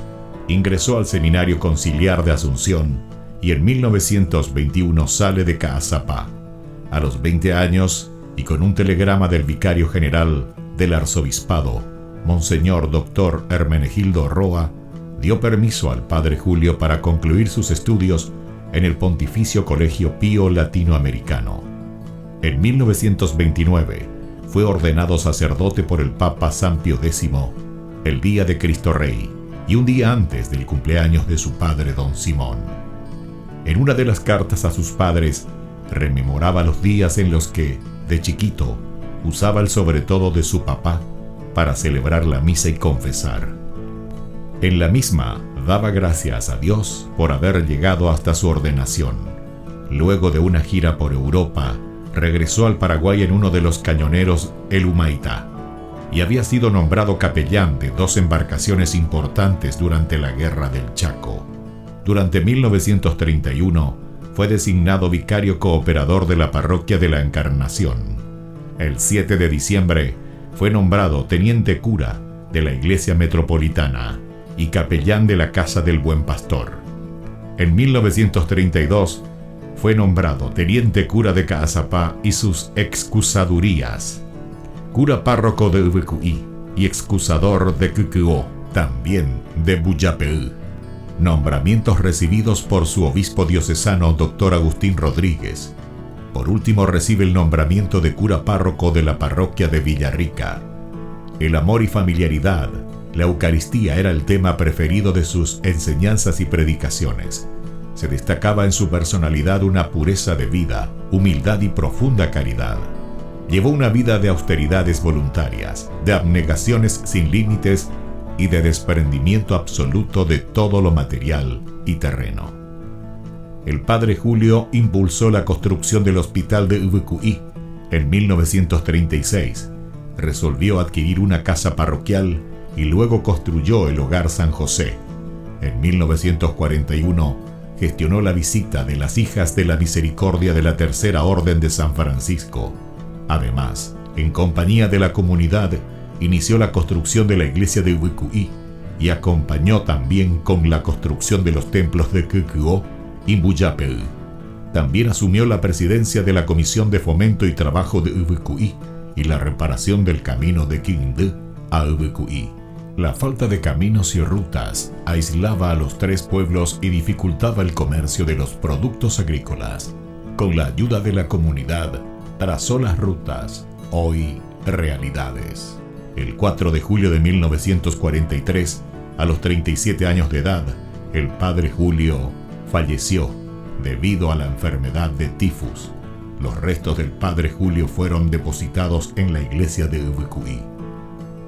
ingresó al Seminario Conciliar de Asunción y en 1921 sale de Caazapá. A los 20 años, y con un telegrama del vicario general del arzobispado, Monseñor Dr. Hermenegildo Roa, dio permiso al padre Julio para concluir sus estudios en el Pontificio Colegio Pío Latinoamericano. En 1929 fue ordenado sacerdote por el Papa San Pío X, el día de Cristo Rey, y un día antes del cumpleaños de su padre Don Simón. En una de las cartas a sus padres, rememoraba los días en los que, de chiquito, usaba el sobretodo de su papá para celebrar la misa y confesar. En la misma, daba gracias a Dios por haber llegado hasta su ordenación. Luego de una gira por Europa, regresó al Paraguay en uno de los cañoneros El Humaitá, y había sido nombrado capellán de 2 embarcaciones importantes durante la Guerra del Chaco. Durante 1931, fue designado vicario cooperador de la parroquia de la Encarnación. El 7 de diciembre fue nombrado teniente cura de la Iglesia Metropolitana y capellán de la Casa del Buen Pastor. En 1932 fue nombrado teniente cura de Caazapá y sus excusadurías, cura párroco de Ubecuí y excusador de Cucuó, también de Buyapeú. Nombramientos recibidos por su obispo diocesano Dr. Agustín Rodríguez. Por último recibe el nombramiento de cura párroco de la parroquia de Villarrica. El amor y familiaridad, la Eucaristía era el tema preferido de sus enseñanzas y predicaciones. Se destacaba en su personalidad una pureza de vida, humildad y profunda caridad. Llevó una vida de austeridades voluntarias, de abnegaciones sin límites y de desprendimiento absoluto de todo lo material y terreno. El padre Julio impulsó la construcción del hospital de Ubecuí en 1936, resolvió adquirir una casa parroquial y luego construyó el Hogar San José. En 1941 gestionó la visita de las Hijas de la Misericordia de la Tercera Orden de San Francisco. Además, en compañía de la comunidad, inició la construcción de la iglesia de Ubecuí y acompañó también con la construcción de los templos de Cucuó y Buyapeú. También asumió la presidencia de la Comisión de Fomento y Trabajo de Ubecuí y la reparación del camino de Quindú a Ubecuí. La falta de caminos y rutas aislaba a los 3 pueblos y dificultaba el comercio de los productos agrícolas. Con la ayuda de la comunidad, trazó las rutas, hoy realidades. El 4 de julio de 1943, a los 37 años de edad, el padre Julio falleció debido a la enfermedad de tifus. Los restos del padre Julio fueron depositados en la iglesia de Ubecuí.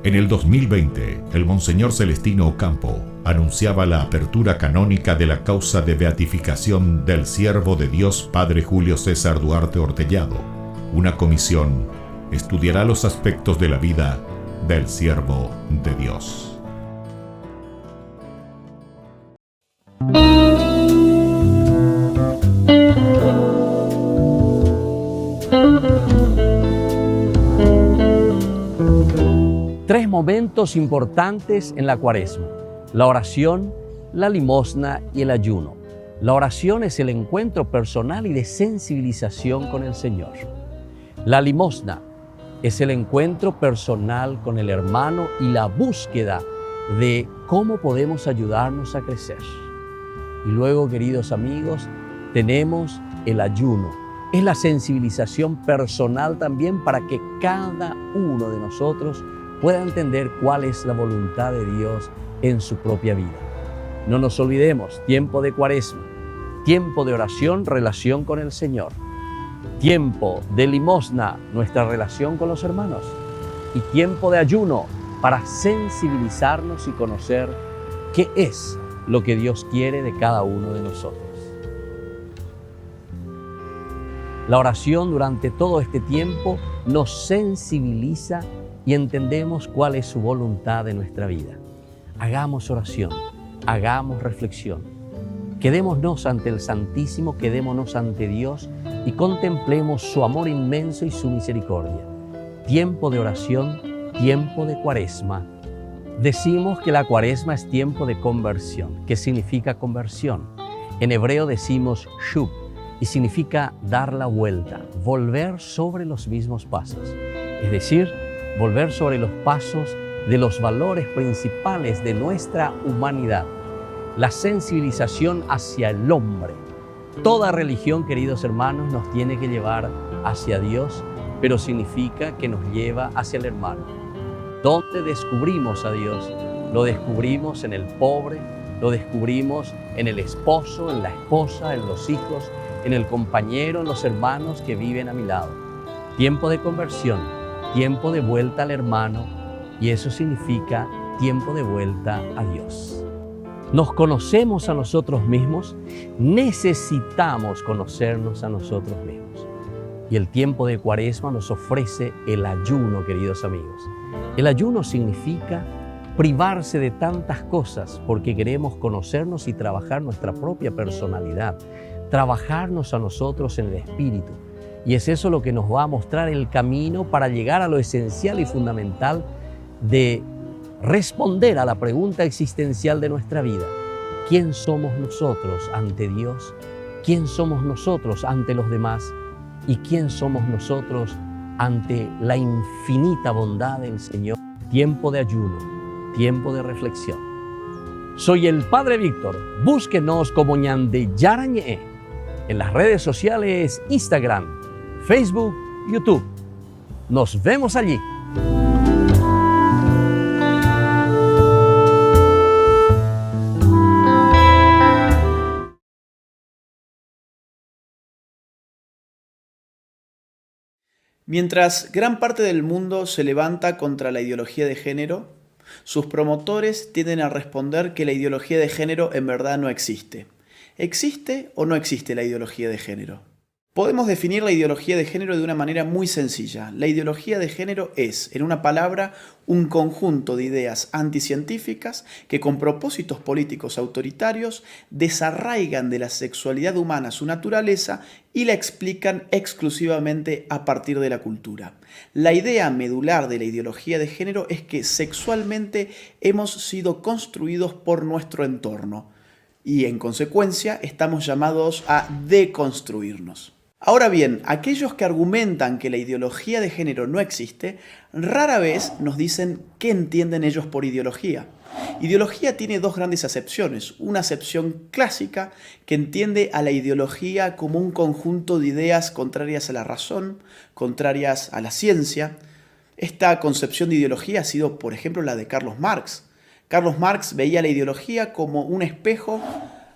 En el 2020, el Monseñor Celestino Ocampo anunciaba la apertura canónica de la causa de beatificación del siervo de Dios padre Julio César Duarte Ortellado. Una comisión estudiará los aspectos de la vida del siervo de Dios. Tres momentos importantes en la Cuaresma: la oración, la limosna y el ayuno. La oración es el encuentro personal y de sensibilización con el Señor. La limosna es el encuentro personal con el hermano y la búsqueda de cómo podemos ayudarnos a crecer. Y luego, queridos amigos, tenemos el ayuno. Es la sensibilización personal también para que cada uno de nosotros pueda entender cuál es la voluntad de Dios en su propia vida. No nos olvidemos, tiempo de Cuaresma, tiempo de oración, relación con el Señor. Tiempo de limosna, nuestra relación con los hermanos. Y tiempo de ayuno para sensibilizarnos y conocer qué es lo que Dios quiere de cada uno de nosotros. La oración durante todo este tiempo nos sensibiliza y entendemos cuál es su voluntad en nuestra vida. Hagamos oración, hagamos reflexión. Quedémonos ante el Santísimo, quedémonos ante Dios y contemplemos su amor inmenso y su misericordia. Tiempo de oración, tiempo de Cuaresma. Decimos que la Cuaresma es tiempo de conversión. ¿Qué significa conversión? En hebreo decimos shub y significa dar la vuelta, volver sobre los mismos pasos. Es decir, volver sobre los pasos de los valores principales de nuestra humanidad. La sensibilización hacia el hombre. Toda religión, queridos hermanos, nos tiene que llevar hacia Dios, pero significa que nos lleva hacia el hermano. ¿Dónde descubrimos a Dios? Lo descubrimos en el pobre, lo descubrimos en el esposo, en la esposa, en los hijos, en el compañero, en los hermanos que viven a mi lado. Tiempo de conversión, tiempo de vuelta al hermano, y eso significa tiempo de vuelta a Dios. ¿Nos conocemos a nosotros mismos? Necesitamos conocernos a nosotros mismos. Y el tiempo de Cuaresma nos ofrece el ayuno, queridos amigos. El ayuno significa privarse de tantas cosas porque queremos conocernos y trabajar nuestra propia personalidad, trabajarnos a nosotros en el espíritu. Y es eso lo que nos va a mostrar el camino para llegar a lo esencial y fundamental de responder a la pregunta existencial de nuestra vida. ¿Quién somos nosotros ante Dios? ¿Quién somos nosotros ante los demás? ¿Y quién somos nosotros ante la infinita bondad del Señor? Tiempo de ayuno, tiempo de reflexión. Soy el Padre Víctor. Búsquenos como Ñande Yarañé en las redes sociales Instagram, Facebook, YouTube. Nos vemos allí. Mientras gran parte del mundo se levanta contra la ideología de género, sus promotores tienden a responder que la ideología de género en verdad no existe. ¿Existe o no existe la ideología de género? Podemos definir la ideología de género de una manera muy sencilla. La ideología de género es, en una palabra, un conjunto de ideas anticientíficas que con propósitos políticos autoritarios desarraigan de la sexualidad humana su naturaleza y la explican exclusivamente a partir de la cultura. La idea medular de la ideología de género es que sexualmente hemos sido construidos por nuestro entorno y en consecuencia estamos llamados a deconstruirnos. Ahora bien, aquellos que argumentan que la ideología de género no existe, rara vez nos dicen qué entienden ellos por ideología. Ideología tiene dos grandes acepciones. Una acepción clásica que entiende a la ideología como un conjunto de ideas contrarias a la razón, contrarias a la ciencia. Esta concepción de ideología ha sido, por ejemplo, la de Carlos Marx. Carlos Marx veía la ideología como un espejo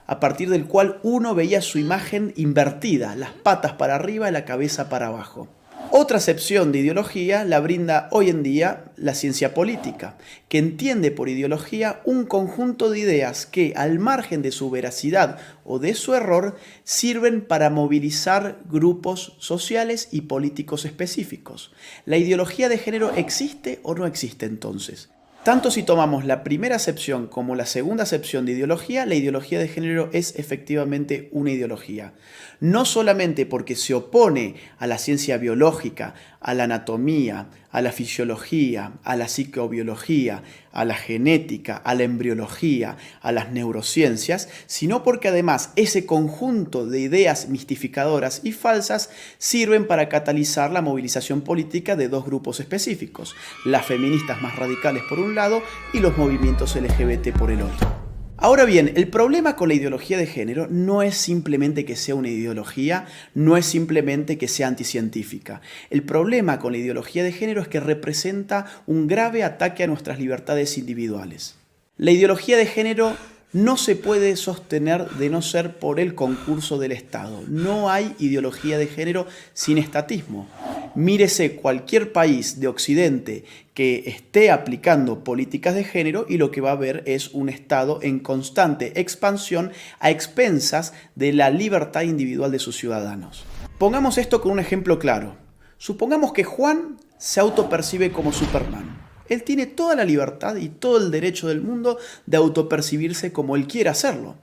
a partir del cual uno veía su imagen invertida, las patas para arriba y la cabeza para abajo. Otra acepción de ideología la brinda hoy en día la ciencia política, que entiende por ideología un conjunto de ideas que, al margen de su veracidad o de su error, sirven para movilizar grupos sociales y políticos específicos. ¿La ideología de género existe o no existe entonces? Tanto si tomamos la primera acepción como la segunda acepción de ideología, la ideología de género es efectivamente una ideología. No solamente porque se opone a la ciencia biológica, a la anatomía, a la fisiología, a la psicobiología, a la genética, a la embriología, a las neurociencias, sino porque además ese conjunto de ideas mistificadoras y falsas sirven para catalizar la movilización política de dos grupos específicos, las feministas más radicales por un lado y los movimientos LGBT por el otro. Ahora bien, el problema con la ideología de género no es simplemente que sea una ideología, no es simplemente que sea anticientífica. El problema con la ideología de género es que representa un grave ataque a nuestras libertades individuales. La ideología de género no se puede sostener de no ser por el concurso del Estado. No hay ideología de género sin estatismo. Mírese cualquier país de Occidente que esté aplicando políticas de género y lo que va a ver es un Estado en constante expansión a expensas de la libertad individual de sus ciudadanos. Pongamos esto con un ejemplo claro. Supongamos que Juan se autopercibe como Superman. Él tiene toda la libertad y todo el derecho del mundo de autopercibirse como él quiera hacerlo.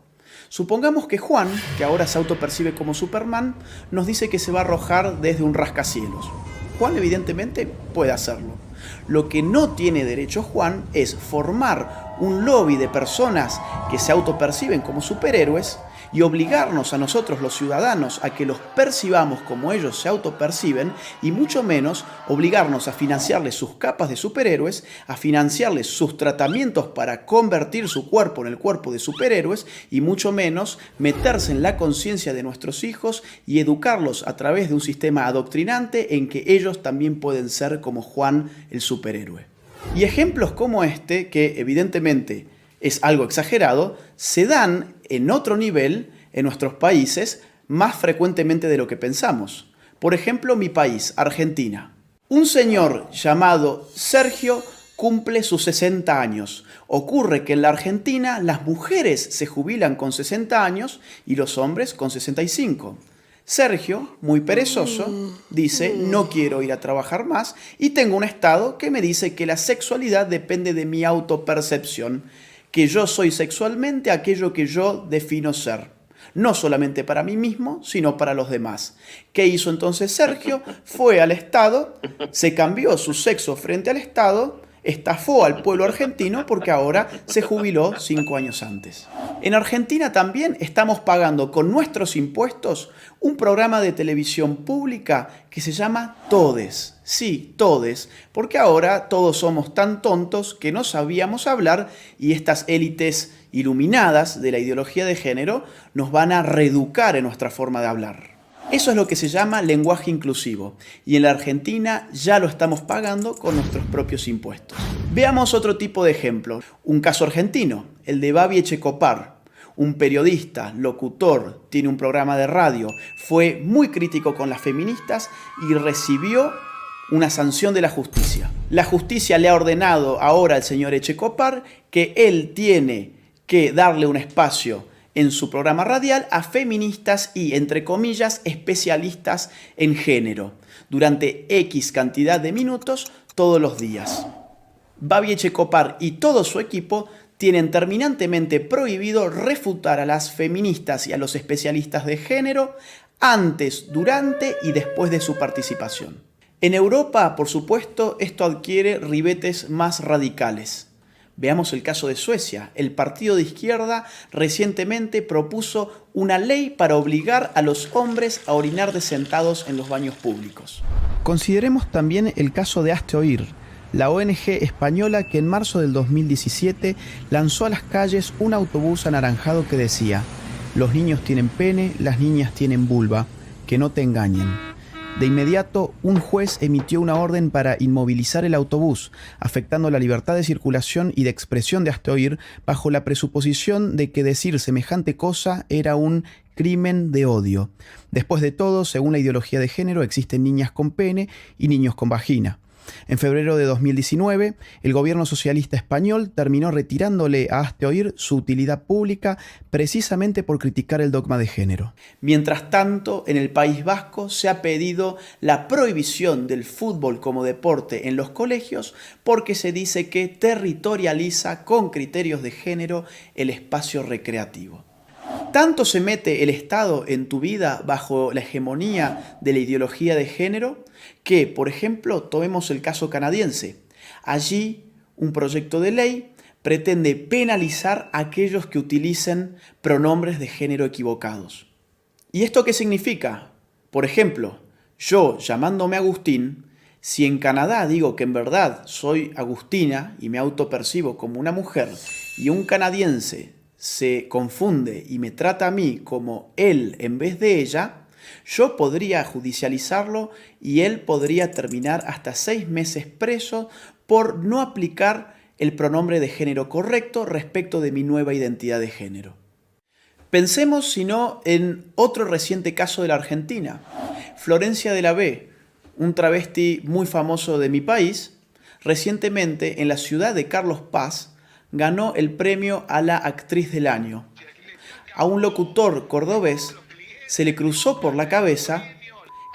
Supongamos que Juan, que ahora se autopercibe como Superman, nos dice que se va a arrojar desde un rascacielos. Juan evidentemente puede hacerlo. Lo que no tiene derecho Juan es formar un lobby de personas que se autoperciben como superhéroes y obligarnos a nosotros los ciudadanos a que los percibamos como ellos se autoperciben, y mucho menos obligarnos a financiarles sus capas de superhéroes, a financiarles sus tratamientos para convertir su cuerpo en el cuerpo de superhéroes, y mucho menos meterse en la conciencia de nuestros hijos y educarlos a través de un sistema adoctrinante en que ellos también pueden ser como Juan el superhéroe. Y ejemplos como este, que evidentemente es algo exagerado, se dan en otro nivel en nuestros países más frecuentemente de lo que pensamos. Por ejemplo, mi país, Argentina. Un señor llamado Sergio cumple sus 60 años. Ocurre que en la Argentina las mujeres se jubilan con 60 años y los hombres con 65. Sergio, muy perezoso, dice: no quiero ir a trabajar más y tengo un estado que me dice que la sexualidad depende de mi autopercepción, que yo soy sexualmente aquello que yo defino ser, no solamente para mí mismo, sino para los demás. ¿Qué hizo entonces Sergio? Fue al Estado, se cambió su sexo frente al Estado, estafó al pueblo argentino porque ahora se jubiló 5 años antes. En Argentina también estamos pagando con nuestros impuestos un programa de televisión pública que se llama Todes. Sí, Todes, porque ahora todos somos tan tontos que no sabíamos hablar y estas élites iluminadas de la ideología de género nos van a reeducar en nuestra forma de hablar. Eso es lo que se llama lenguaje inclusivo, y en la Argentina ya lo estamos pagando con nuestros propios impuestos. Veamos otro tipo de ejemplo, un caso argentino, el de Babi Echecopar, un periodista, locutor, tiene un programa de radio, fue muy crítico con las feministas y recibió una sanción de la justicia. La justicia le ha ordenado ahora al señor Echecopar que él tiene que darle un espacio en su programa radial a feministas y, entre comillas, especialistas en género, durante X cantidad de minutos todos los días. Babi Echecopar y todo su equipo tienen terminantemente prohibido refutar a las feministas y a los especialistas de género antes, durante y después de su participación. En Europa, por supuesto, esto adquiere ribetes más radicales. Veamos el caso de Suecia. El partido de izquierda recientemente propuso una ley para obligar a los hombres a orinar sentados en los baños públicos. Consideremos también el caso de Hazte Oír, la ONG española que en marzo del 2017 lanzó a las calles un autobús anaranjado que decía: los niños tienen pene, las niñas tienen vulva, que no te engañen. De inmediato, un juez emitió una orden para inmovilizar el autobús, afectando la libertad de circulación y de expresión de Hazte Oír, bajo la presuposición de que decir semejante cosa era un crimen de odio. Después de todo, según la ideología de género, existen niñas con pene y niños con vagina. En febrero de 2019, el gobierno socialista español terminó retirándole a Hazte Oír su utilidad pública precisamente por criticar el dogma de género. Mientras tanto, en el País Vasco se ha pedido la prohibición del fútbol como deporte en los colegios porque se dice que territorializa con criterios de género el espacio recreativo. ¿Tanto se mete el Estado en tu vida bajo la hegemonía de la ideología de género que, por ejemplo, tomemos el caso canadiense? Allí, un proyecto de ley pretende penalizar a aquellos que utilicen pronombres de género equivocados. ¿Y esto qué significa? Por ejemplo, yo, llamándome Agustín, si en Canadá digo que en verdad soy Agustina y me autopercibo como una mujer, y un canadiense se confunde y me trata a mí como él en vez de ella, yo podría judicializarlo y él podría terminar hasta 6 meses preso por no aplicar el pronombre de género correcto respecto de mi nueva identidad de género. Pensemos, si no, en otro reciente caso de la Argentina. Florencia de la B, un travesti muy famoso de mi país, recientemente en la ciudad de Carlos Paz, ganó el premio a la actriz del año. A un locutor cordobés se le cruzó por la cabeza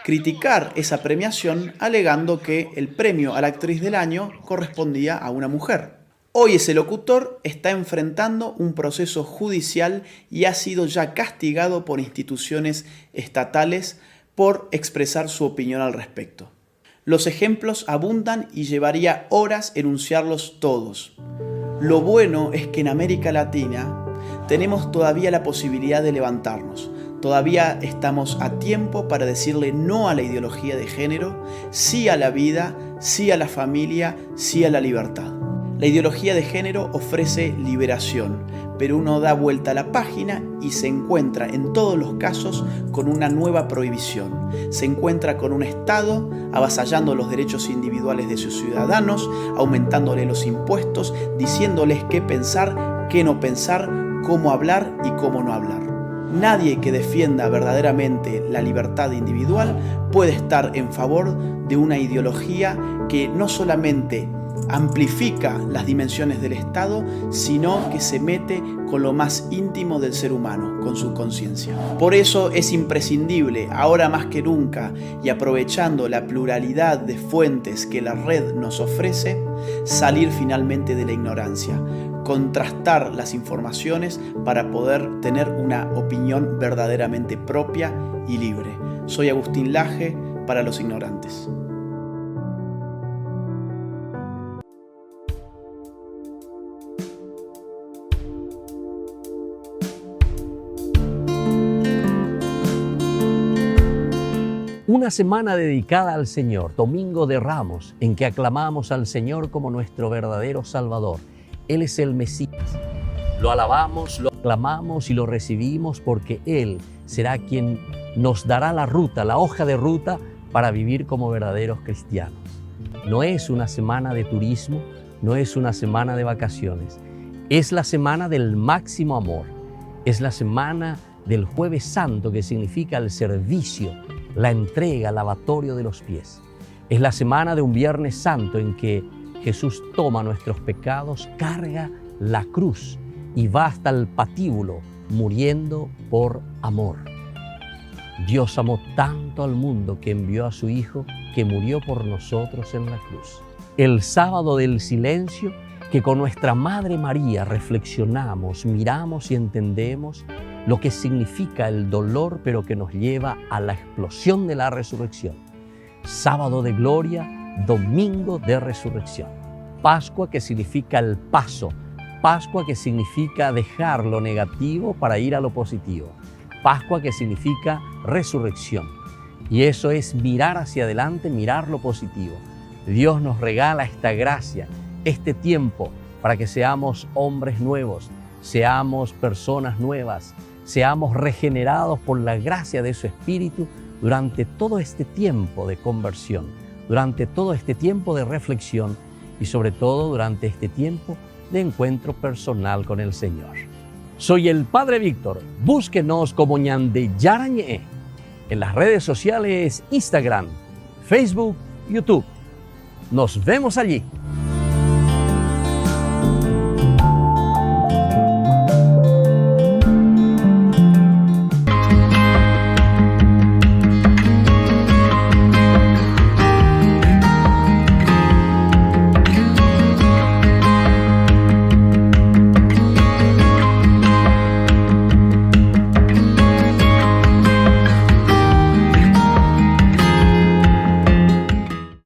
criticar esa premiación alegando que el premio a la actriz del año correspondía a una mujer. Hoy ese locutor está enfrentando un proceso judicial y ha sido ya castigado por instituciones estatales por expresar su opinión al respecto. Los ejemplos abundan y llevaría horas enunciarlos todos. Lo bueno es que en América Latina tenemos todavía la posibilidad de levantarnos. Todavía estamos a tiempo para decirle no a la ideología de género, sí a la vida, sí a la familia, sí a la libertad. La ideología de género ofrece liberación, pero uno da vuelta a la página y se encuentra en todos los casos con una nueva prohibición. Se encuentra con un Estado avasallando los derechos individuales de sus ciudadanos, aumentándole los impuestos, diciéndoles qué pensar, qué no pensar, cómo hablar y cómo no hablar. Nadie que defienda verdaderamente la libertad individual puede estar en favor de una ideología que no solamente amplifica las dimensiones del Estado, sino que se mete con lo más íntimo del ser humano, con su conciencia. Por eso es imprescindible, ahora más que nunca, y aprovechando la pluralidad de fuentes que la red nos ofrece, salir finalmente de la ignorancia, contrastar las informaciones para poder tener una opinión verdaderamente propia y libre. Soy Agustín Laje para los ignorantes. Una semana dedicada al Señor, Domingo de Ramos, en que aclamamos al Señor como nuestro verdadero Salvador. Él es el Mesías. Lo alabamos, lo aclamamos y lo recibimos porque Él será quien nos dará la ruta, la hoja de ruta para vivir como verdaderos cristianos. No es una semana de turismo, no es una semana de vacaciones. Es la semana del máximo amor. Es la semana del Jueves Santo, que significa el servicio, la entrega, el lavatorio de los pies. Es la semana de un Viernes Santo en que Jesús toma nuestros pecados, carga la cruz y va hasta el patíbulo muriendo por amor. Dios amó tanto al mundo que envió a su Hijo que murió por nosotros en la cruz. El sábado del silencio, que con nuestra Madre María reflexionamos, miramos y entendemos lo que significa el dolor, pero que nos lleva a la explosión de la resurrección. Sábado de gloria, domingo de resurrección. Pascua, que significa el paso. Pascua, que significa dejar lo negativo para ir a lo positivo. Pascua, que significa resurrección. Y eso es mirar hacia adelante, mirar lo positivo. Dios nos regala esta gracia, este tiempo, para que seamos hombres nuevos, seamos personas nuevas, seamos regenerados por la gracia de su Espíritu durante todo este tiempo de conversión, durante todo este tiempo de reflexión y sobre todo durante este tiempo de encuentro personal con el Señor. Soy el Padre Víctor. Búsquenos como Ñande Yarañe en las redes sociales Instagram, Facebook, YouTube. Nos vemos allí.